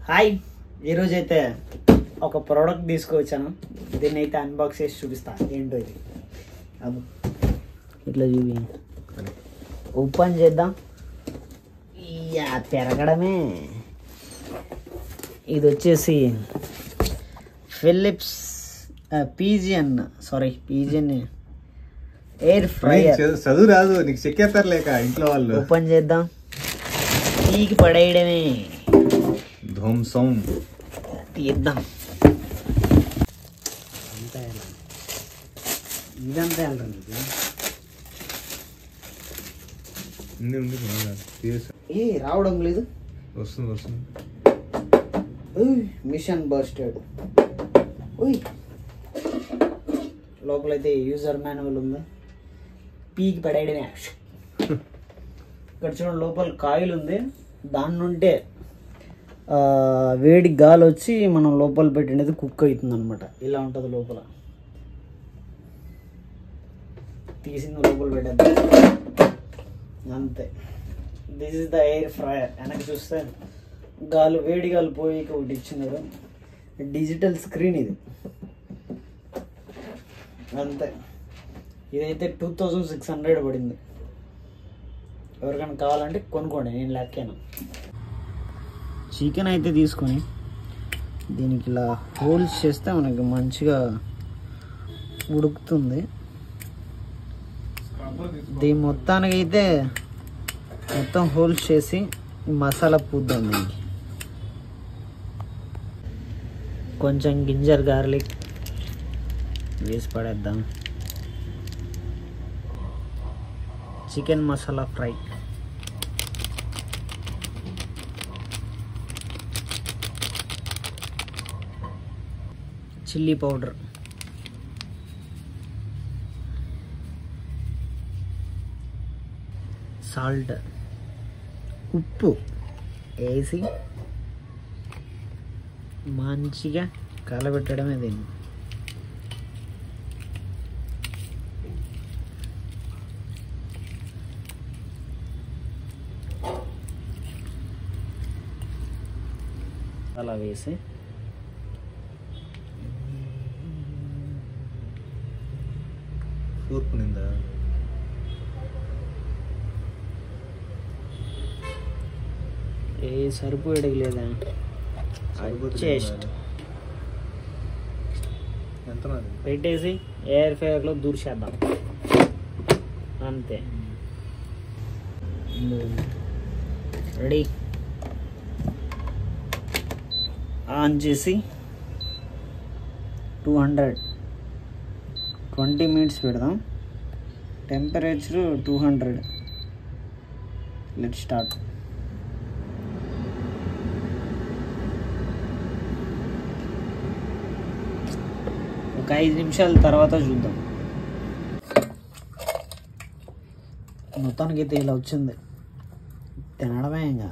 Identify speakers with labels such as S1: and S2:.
S1: Hi, ఈరోజైతే ఒక product తీసుకువచ్చాను. దీన్ని అయితే అన్బాక్స్ చేసి చూపిస్తాను. ఏంటో ఇది అbu ఇట్లా చూపి ఓపెన్ చేద్దాం. ఇయ్యా తిరగడమే. ఇది వచ్చేసి ఫిలిప్స్ పీజియన్ ఎయిర్ ఫ్రైయర్.
S2: చదువు రాదు నీకు, చెక్కేస్తారు లేక ఇంట్లో వాళ్ళు.
S1: ఓపెన్ చేద్దాం, పీకి పడేయడమే.
S2: ధ్వంసం
S1: తీద్దాం. ఇదంతా ఏ రావడం లేదు.
S2: వస్తుంది.
S1: Mission busted. లోపలైతే యూజర్ మాన్యువల్ ఉంది. పీకి పడేయడమే. ఇక్కడ చూడండి, లోపల కాయిల్ ఉంది. దాని నుండే వేడి గాలి వచ్చి మనం లోపల పెట్టినది కుక్ అవుతుంది అనమాట. ఇలా ఉంటుంది లోపల. తీసింది లోపల పెట్టేద్దాం అంతే. This is the air fryer. వెనక్కి చూస్తే వేడి గాలి పోయి ఒకటి ఇచ్చినారు. డిజిటల్ స్క్రీన్ ఇది అంతే. ఇదైతే 2600 పడింది. ఎవరికైనా కావాలంటే కొనుక్కోండి, నేను లెక్కాను. చికెన్ అయితే తీసుకొని దీనికి ఇలా హోల్స్ చేస్తే మనకి మంచిగా ఉడుకుతుంది. దీని మొత్తానికి అయితే మొత్తం హోల్స్ చేసి మసాలా పూద్దాం. దీనికి కొంచెం జింజర్ గార్లిక్ వేసి పడేద్దాం. Chicken masala fry, chilli powder, salt, ఉప్పు వేసి మంచిగా కలబెట్టడమే దీన్ని. అలా వేసి సరిపోయేది లేదా పెట్టేసి ఎయిర్ ఫ్రైయర్లో దూర్చేద్దాం అంతే. రెడీ. ఆన్ చేసి 20 మినిట్స్ పెడదాం. టెంపరేచర్ 200. Let's start. ఒక 5 నిమిషాల తర్వాత చూద్దాం. మొత్తానికైతే ఇలా వచ్చింది. తినడమే ఇంకా.